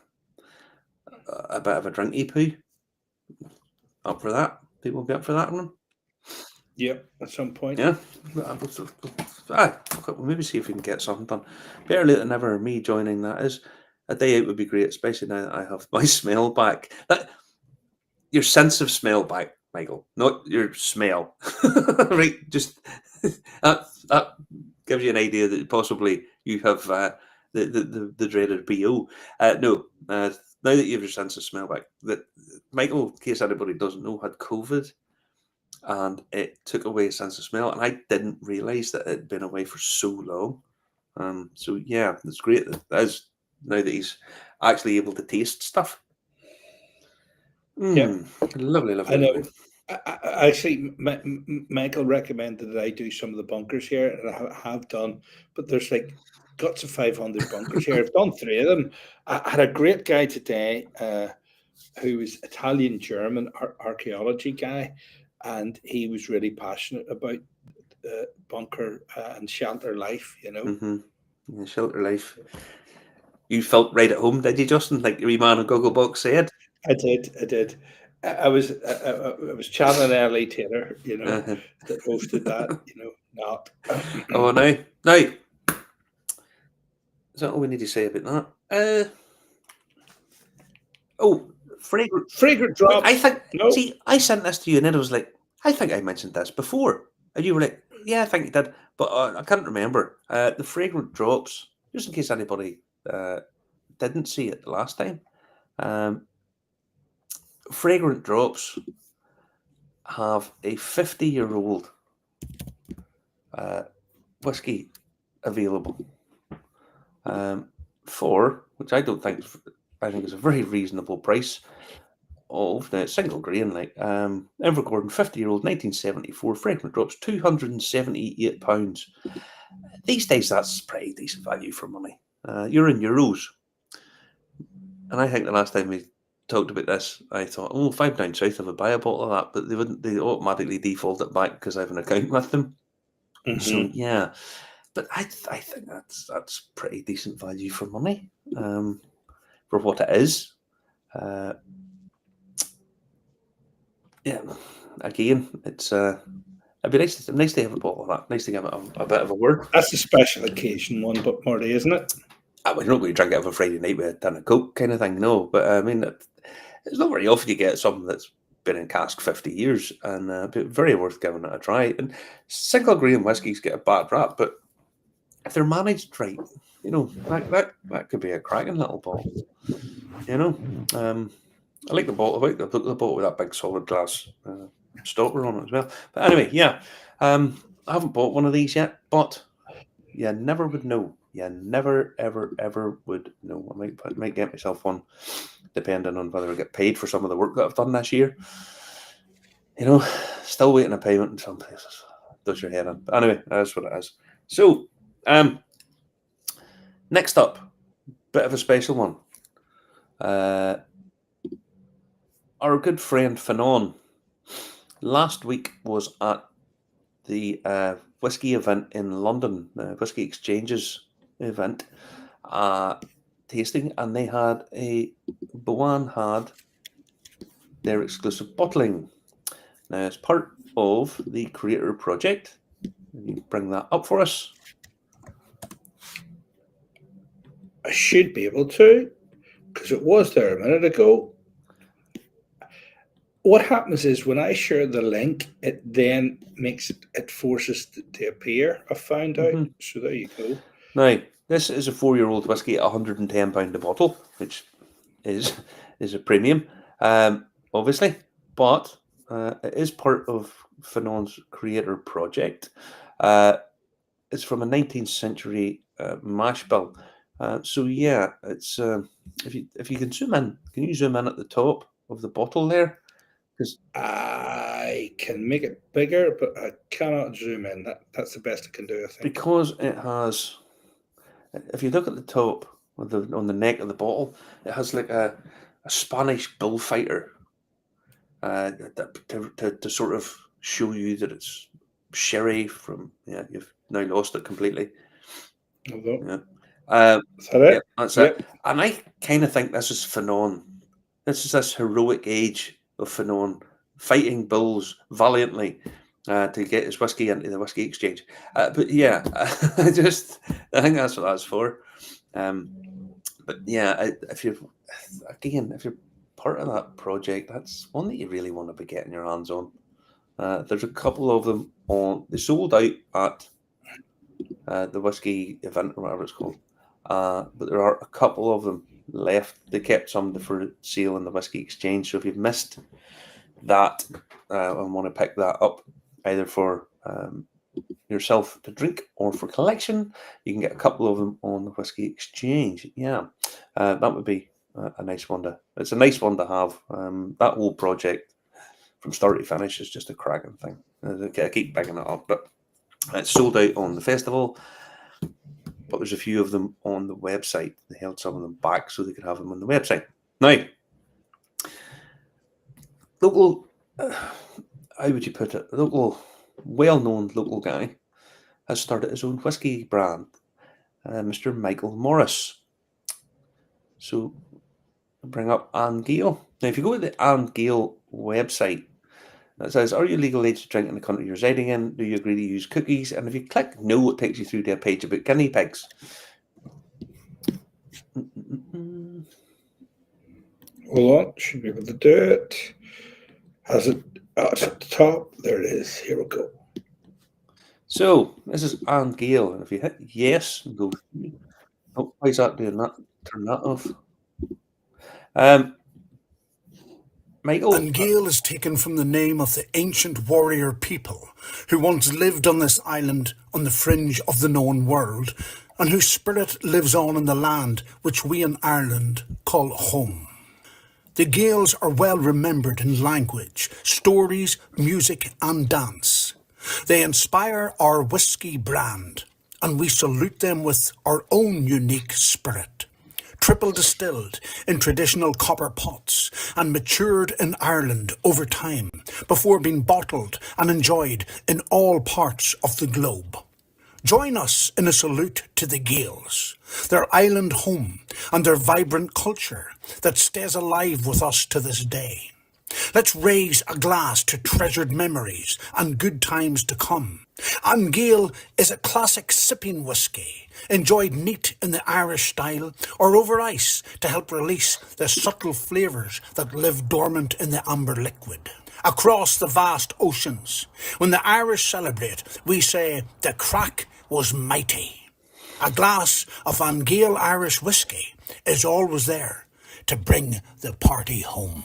bit of a drinky poo. Up for that? People will be up for that one. Yep, at some point. Yeah. We'll maybe see if we can get something done. Better late than never. Me joining that is a day out would be great, especially now that I have my smell back. Your sense of smell back, Michael, not your smell. Right? Just that gives you an idea that possibly you have the dreaded BO. Now that you have your sense of smell back, that Michael, in case anybody doesn't know, had COVID, and it took away his sense of smell, and I didn't realise that it had been away for so long. So yeah, it's great that is now that he's actually able to taste stuff. Lovely. I know. Actually, Michael recommended that I do some of the bunkers here, and I have done, but there's like guts of 500 bunkers here. I've done 3 of them. I had a great guy today who was Italian-German archaeology guy, and he was really passionate about bunker and shelter life, you know. Mm-hmm. Yeah, shelter life. You felt right at home, did you, Justin? Like your wee man on Gogglebox said? I did. I was channeling Ellie Taylor, you know, that hosted that, you know, not. Oh, now, is that all we need to say about that? Fragrant drop. I think. No. See, I sent this to you, and then I was like, I think I mentioned this before, and you were like, Yeah, I think he did, but I can't remember. The Fragrant Drops, just in case anybody didn't see it the last time. Fragrant Drops have a 50-year-old whiskey available for, which I think is a very reasonable price. Of the single grain, like Invergordon 50-year-old 1974 Fragrant Drops, £278. These days, that's pretty decent value for money. You're in euros, and I think the last time we talked about this, I thought, oh, £5 south, I would buy a bottle of that, but they automatically default it back because I have an account with them. Mm-hmm. So yeah, but I think that's pretty decent value for money for what it is. Yeah, again, it's it'd be nice to have a bottle of that. Nice to give it a bit of a word. That's a special occasion one, but Marty, isn't it? We're not going to drink it on a Friday night with a ton of Coke kind of thing, no. But I mean, it's not very often you get something that's been in cask 50 years, and but very worth giving it a try. And single grain whiskies get a bad rap, but if they're managed right, that could be a cracking little bottle. I like the bottle. I like the bottle with that big solid glass stopper on it as well. But anyway, yeah, I haven't bought one of these yet, but you never would know. You never, ever would know. I might get myself one, depending on whether I get paid for some of the work that I've done this year. Still waiting a payment in some places. Does your head in. But anyway, that's what it is. So, next up, bit of a special one. Our good friend Fanon last week was at the whiskey event in London, the Whiskey Exchanges event, tasting, and they had Boan had their exclusive bottling. Now, as part of the Creator Project, you bring that up for us. I should be able to, because it was there a minute ago. What happens is when I share the link, it then it forces it to appear. I found out. So there you go. Now, this is a 4-year-old whiskey at £110 a bottle, which is a premium, obviously, but it is part of Fanon's Creator Project. It's from a 19th century mash bill. So yeah, it's if you can zoom in, can you zoom in at the top of the bottle there? Because I can make it bigger, but I cannot zoom in. That's the best I can do, I think. Because it has, if you look at the top on the neck of the bottle, it has like a Spanish bullfighter to sort of show you that it's sherry from. Yeah, you've now lost it completely. Yeah. Is that it? Yeah, that's it. And I kind of think this is Fanon. This is this heroic age of Fanon fighting bulls valiantly to get his whiskey into the Whiskey Exchange. But yeah, I think that's what that's for. But yeah, if you're part of that project, that's one that you really want to be getting your hands on. There's a couple of them they sold out at the whiskey event or whatever it's called. But there are a couple of them left. They kept some for sale in the Whiskey Exchange. So if you've missed that and want to pick that up, either for yourself to drink or for collection, you can get a couple of them on the Whiskey Exchange. Yeah, that would be a nice one it's a nice one to have. That whole project from start to finish is just a cracking thing. I keep picking it up, but it's sold out on the festival. But there's a few of them on the website. They held some of them back so they could have them on the website. Now, local, how would you put it? Well-known local guy has started his own whiskey brand, Mr. Michael Morris. So, I'll bring up Anne Gale. Now, if you go to the Anne Gale website, it says, are you legal age to drink in the country you're residing in? Do you agree to use cookies? And if you click no, it takes you through to a page about guinea pigs. Hold on, should be able to do it. Has it? Oh, it's at the top. There it is. Here we go. So this is Anne Gale, and if you hit yes and go, oh, why is that doing that? Turn that off. Michael, And Gael is taken from the name of the ancient warrior people who once lived on this island on the fringe of the known world, and whose spirit lives on in the land which we in Ireland call home. The Gaels are well remembered in language, stories, music, and dance. They inspire our whisky brand, and we salute them with our own unique spirit. Triple distilled in traditional copper pots and matured in Ireland over time before being bottled and enjoyed in all parts of the globe. Join us in a salute to the Gaels, their island home and their vibrant culture that stays alive with us to this day. Let's raise a glass to treasured memories and good times to come. An Gael is a classic sipping whisky, enjoyed neat in the Irish style or over ice to help release the subtle flavours that live dormant in the amber liquid. Across the vast oceans, when the Irish celebrate, we say the crack was mighty. A glass of An Gael Irish whisky is always there to bring the party home.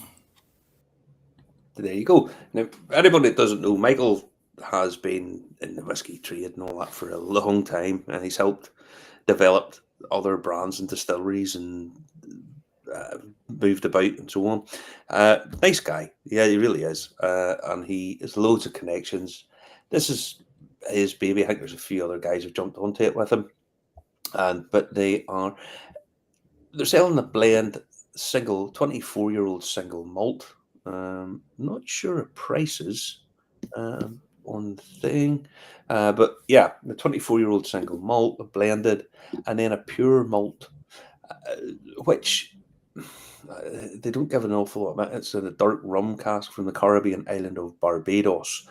there you go. Now, anybody that doesn't know, Michael has been in the whiskey trade and all that for a long time, and he's helped develop other brands and distilleries and moved about and so on. Nice guy, yeah, he really is, and he has loads of connections. This is his baby. I think there's a few other guys who've jumped onto it with him, but they're selling a blend single 24-year-old single malt. Not sure of prices on the thing, but yeah, the 24-year-old single malt, a blended, and then a pure malt, which they don't give an awful lot about. It's in a dark rum cask from the Caribbean island of Barbados.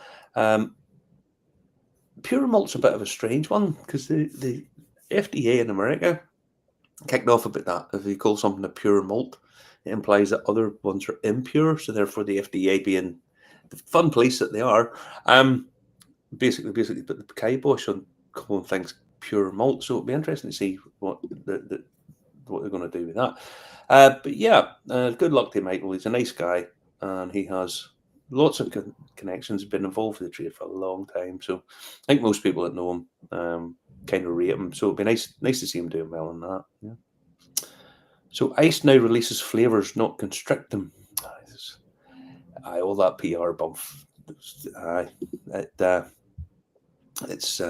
Pure malt's a bit of a strange one because the FDA in America kicked off about that. If you call something a pure malt, it implies that other ones are impure. So therefore, the FDA, being the fun police that they are, basically put the kibosh on calling things pure malt. So it'll be interesting to see what what they're going to do with that. But yeah, good luck to Michael. He's a nice guy, and he has lots of connections. Been involved with the trade for a long time. So I think most people that know him kind of rate him. So it'd be nice to see him doing well in that. Yeah. So ice now releases flavors, not constrict them. All that PR bump. It's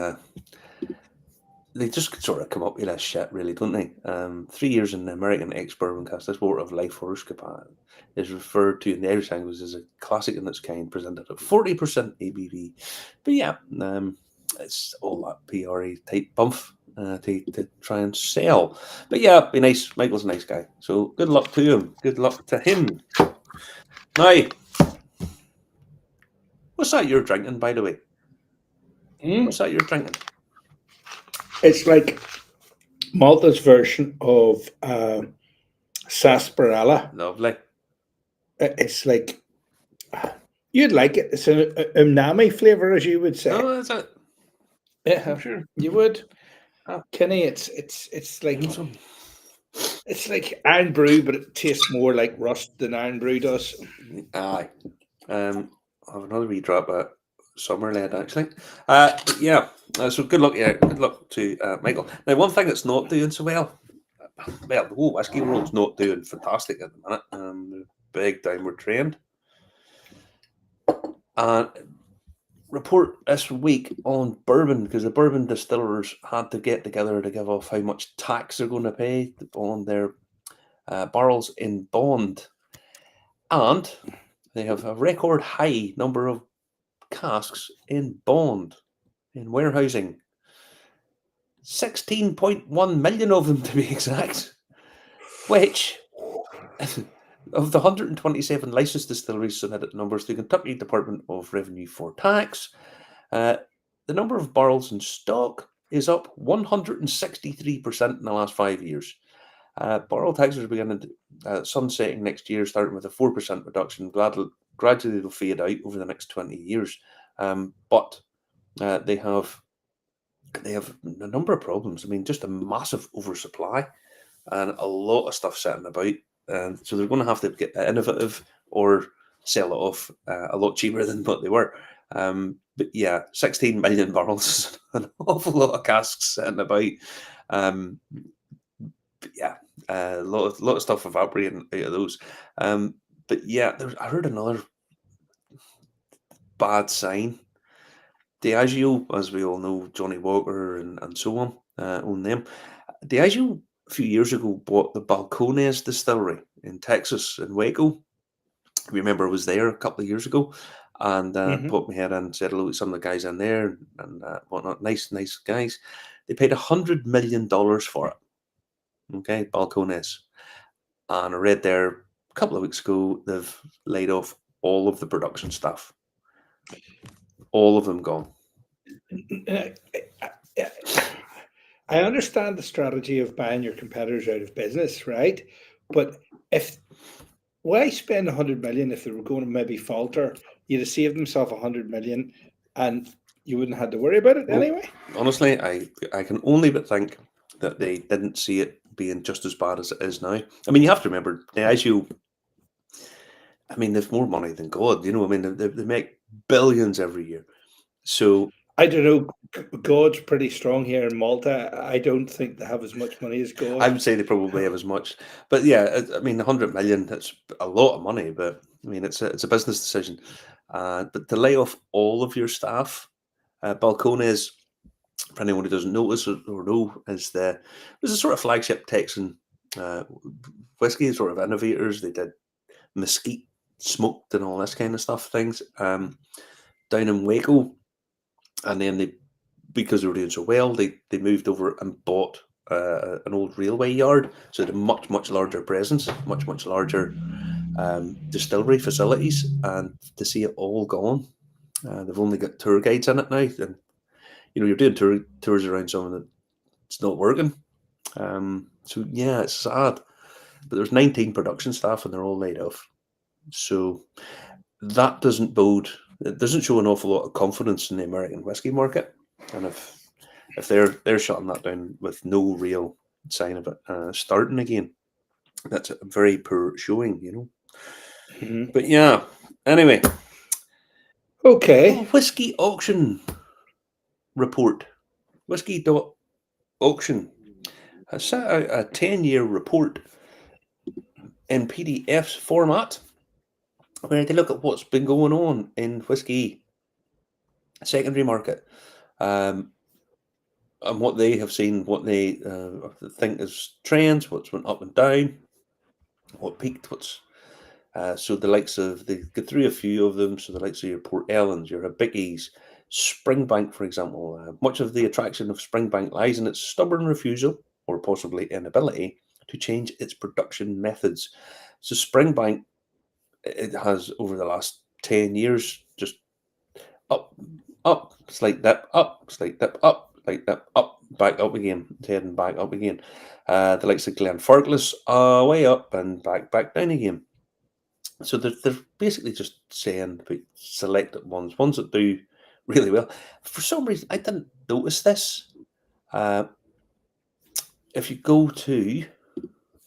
they just sort of come up with that shit, really, don't they? 3 years in the American ex-bourbon cask, this water of life or is referred to in the Irish language as a classic in its kind, presented at 40% ABV. But yeah, it's all that PR type bump to try and sell. But yeah, be nice. Michael's a nice guy. So good luck to him. Good luck to him. Now, what's that you're drinking, by the way? What's that you're drinking? It's like Malta's version of sarsaparilla. Lovely. It's like you'd like it. It's an umami flavor, as you would say. Oh, that's it. Yeah, I'm sure you would. Kenny, it's like it's like iron brew, but it tastes more like rust than iron brew does. Aye. I have another wee drop at Summerland actually. But yeah. So good luck. Yeah, good luck to Michael. Now, one thing that's not doing so well. Well, the whole whiskey world's not doing fantastic at the minute. Big downward trend. And report this week on bourbon, because the bourbon distillers had to get together to give off how much tax they're going to pay on their barrels in bond, and they have a record high number of casks in bond in warehousing. 16.1 million of them, to be exact, which of the 127 licensed distilleries submitted numbers to the Kentucky Department of Revenue for tax, the number of barrels in stock is up 163% in the last 5 years. Barrel taxes are beginning sunsetting next year, starting with a 4% reduction. Gradually, they'll fade out over the next 20 years. But they have they have a number of problems. I mean, just a massive oversupply and a lot of stuff sitting about. And so they're going to have to get innovative or sell it off a lot cheaper than what they were. But yeah, 16 million barrels is an awful lot of casks sitting about. But yeah, a lot of stuff evaporating out of those. But yeah, I heard another bad sign. Diageo, as we all know, Johnny Walker and so on, own them. Diageo a few years ago bought the Balcones distillery in Texas, in Waco. Remember, I was there a couple of years ago, and put my head in and said hello to some of the guys in there and whatnot. Nice guys. They paid $100 million for it. Okay, Balcones. And I read there a couple of weeks ago they've laid off all of the production staff. All of them gone. I understand the strategy of buying your competitors out of business, right? But why spend 100 million if they were going to maybe falter? You'd have saved themselves 100 million, and you wouldn't have to worry about it anyway. Honestly, I can only but think that they didn't see it being just as bad as it is now. I mean, you have to remember, Diageo, I mean, they've more money than God. You know, I mean, they make billions every year. So I don't know. God's pretty strong here in Malta. I don't think they have as much money as God. I would say they probably have as much. But yeah, I mean, 100 million, that's a lot of money. But I mean, it's a business decision. But to lay off all of your staff, Balcones, for anyone who doesn't notice or know, is a sort of flagship Texan whiskey, sort of innovators. They did mesquite smoked and all this kind of stuff, things down in Waco. And then because they were doing so well, they moved over and bought an old railway yard, so they had a much larger presence, much larger distillery facilities, and to see it all gone, they've only got tour guides in it now, and you know you're doing tours around something that's not working. So yeah, it's sad, but there's 19 production staff and they're all laid off. So that doesn't bode. It doesn't show an awful lot of confidence in the American whiskey market, and if they're shutting that down with no real sign of it starting again, that's a very poor showing, you know. Mhm. But yeah, anyway, Okay. whiskey auction report, whiskey.auction has set out a 10-year report in PDFs format where they look at what's been going on in whiskey secondary market, and what they have seen, what they think is trends, what's went up and down, what peaked, what's so the likes of, they get through a few of them, so the likes of your Port Ellens, your Hibickies, Springbank, for example. Much of the attraction of Springbank lies in its stubborn refusal, or possibly inability, to change its production methods. So Springbank, it has over the last 10 years just up, slight dip, slight dip, slight dip, back up again, heading back up again. The likes of Glenfarclas are way up and back down again. So they're basically just saying about selected ones that do really well. For some reason, I didn't notice this. If you go to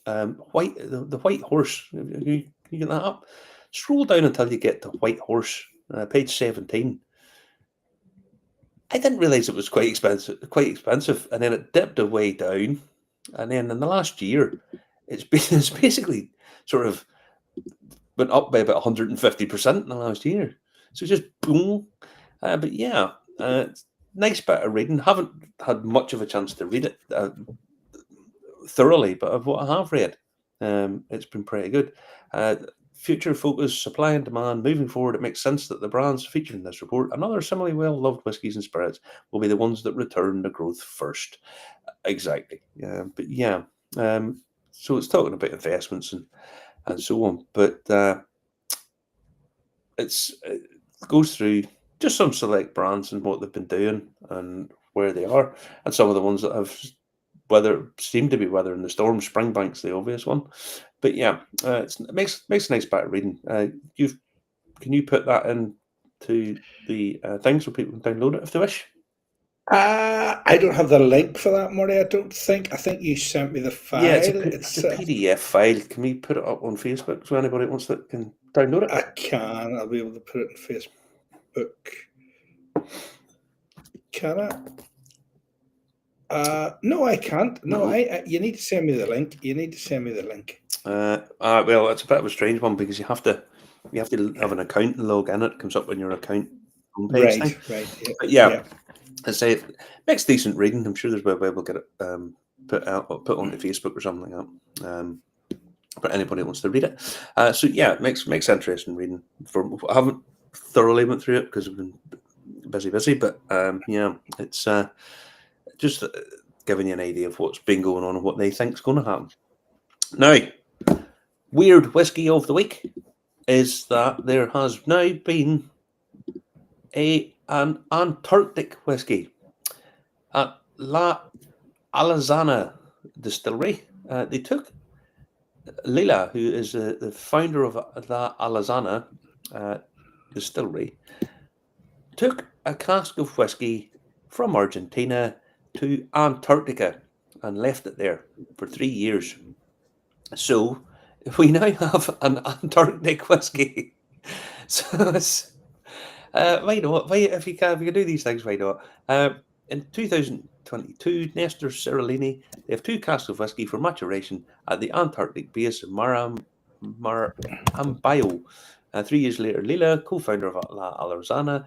the White Horse, you get that up. Scroll down until you get to White Horse, page 17. I didn't realise it was quite expensive, and then it dipped away down, and then in the last year, it's basically sort of went up by about 150% in the last year. So just boom. But yeah, nice bit of reading. Haven't had much of a chance to read it thoroughly, but of what I have read, it's been pretty good. Future focus, supply and demand. Moving forward, it makes sense that the brands featured in this report and other similarly well-loved whiskies and spirits will be the ones that return to growth first. Exactly. But yeah, so it's talking about investments and so on. But it goes through just some select brands and what they've been doing and where they are, and some of the ones that have seem to be weathering the storm. Springbank's the obvious one, but yeah, it makes a nice bit of reading. Can you put that into the thing so people can download it if they wish? I don't have the link for that, Marty. I don't think. I think you sent me the file. Yeah, it's a PDF file. Can we put it up on Facebook so anybody wants that can download it? I can. I'll be able to put it in Facebook. Can I? No, I can't. No, you need to send me the link. You need to send me the link. Well, it's a bit of a strange one because you have to have an account and log in. It comes up on your account homepage. Right. Yeah, but yeah. I say it makes decent reading. I'm sure there's a way we'll get it put onto Facebook or something like that. But anybody wants to read it. So yeah, it makes interesting reading. I haven't thoroughly went through it because I've been busy. But yeah, it's just giving you an idea of what's been going on and what they think's going to happen. Now, weird whiskey of the week is that there has now been an Antarctic whiskey at La Alazana distillery. They took Lila, who is the founder of La Alazana distillery, took a cask of whiskey from Argentina to Antarctica and left it there for 3 years. So we now have an Antarctic whiskey. So it's why not? If you can do these things, why not? In 2022, Nestor Cerolini, they have 2 casks of whiskey for maturation at the Antarctic base of Marambayo. 3 years later, Lila, co-founder of La Alazana,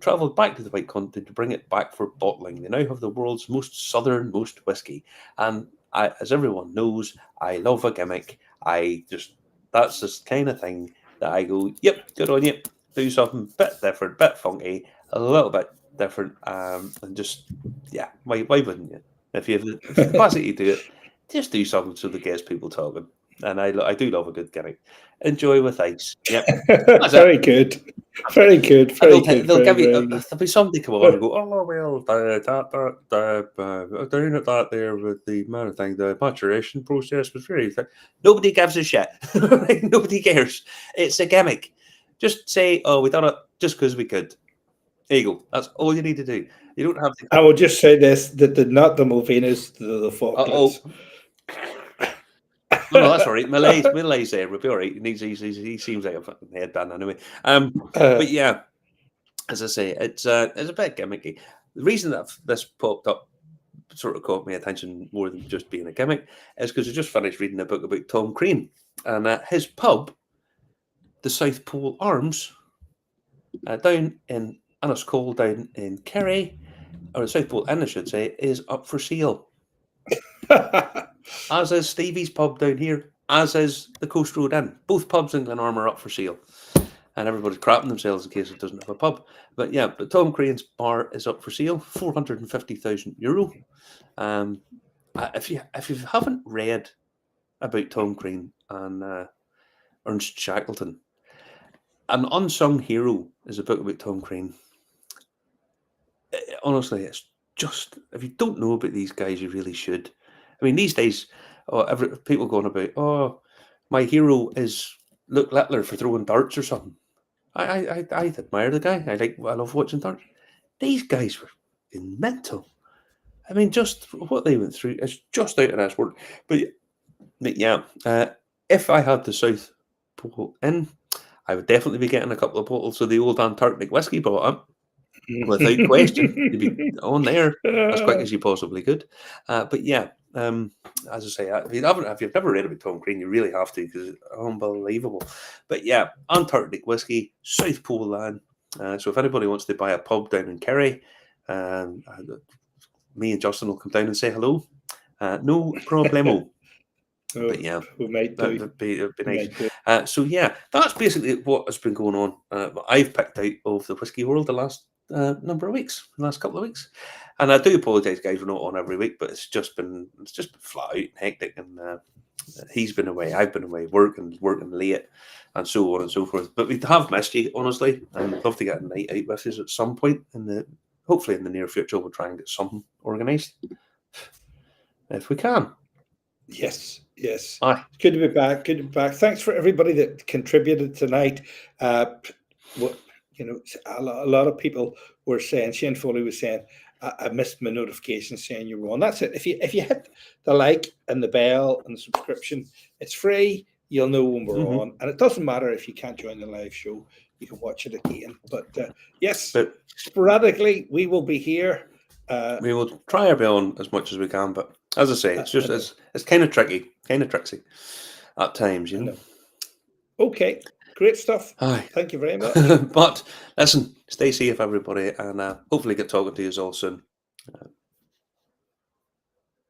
travelled back to the White Continent to bring it back for bottling. They now have the world's most southernmost whiskey. And as everyone knows, I love a gimmick. That's this kind of thing that I go, yep, good on you. Do something a bit different, bit funky, a little bit different, and just, yeah, why wouldn't you? If you have the capacity to do it, just do something so that gets people talking. And I do love a good gimmick. Enjoy with ice. Yep. Very good. Very good. Very good. They'll give you. There'll be somebody come along and go, oh well, doing it that there with the amount of thing, the maturation process was very. Nobody gives a shit. Nobody cares. It's a gimmick. Just say, oh, we done it just because we could. There you go. That's all you need to do. You don't have to. I will just say this: that not the Malvinas, the Falklands. No, that's all right. Malay's there. We'll be all right. He seems like a fucking headband anyway. But yeah, as I say, it's a bit gimmicky. The reason that this popped up sort of caught my attention more than just being a gimmick is because I just finished reading a book about Tom Crean and his pub, the South Pole Arms, down in Enniscole, down in Kerry, or the South Pole Inn, I should say, is up for sale. As is Stevie's pub down here, as is the Coast Road Inn. Both pubs in Glenarm are up for sale. And everybody's crapping themselves in case it doesn't have a pub. But yeah, but Tom Crean's bar is up for sale, €450,000. If you haven't read about Tom Crean and Ernst Shackleton, An Unsung Hero is a book about Tom Crean. Honestly, it's just, if you don't know about these guys, you really should. I mean, these days, people going about, my hero is Luke Littler for throwing darts or something. I admire the guy. I love watching darts. These guys were mental. I mean, just what they went through is just out of this world. But yeah, if I had the South Pole Inn, I would definitely be getting a couple of bottles of the old Antarctic whiskey bought up. Without question, you'd be on there as quick as you possibly could. But yeah, as I say, if you've never read about Tom Crean, you really have to because it's unbelievable. But yeah, Antarctic whiskey, South Pole land. So if anybody wants to buy a pub down in Kerry, me and Justin will come down and say hello. No problemo. But yeah, that'd be nice. So yeah, that's basically what has been going on. I've picked out of the whiskey world the last number of weeks, the last couple of weeks, and I do apologise, guys, we're not on every week, but it's just been flat out and hectic, and he's been away, I've been away, working late, and so on and so forth. But we have missed you, honestly, and I'd love to get a night out with us at some point hopefully in the near future. We'll try and get something organised if we can. Yes. Aye. Good to be back. Thanks for everybody that contributed tonight. You know, a lot of people were saying, Shane Foley was saying, I missed my notification saying you were on. That's it. If you hit the like and the bell and the subscription, it's free. You'll know when we're on, and it doesn't matter if you can't join the live show. You can watch it again. But yes, But sporadically we will be here. we will try our bell on as much as we can. But as I say, it's just it's kind of tricky, kind of tricksy at times, you know. Okay, great stuff. Aye. Thank you very much. But listen, stay safe, everybody, and hopefully get talking to you all soon.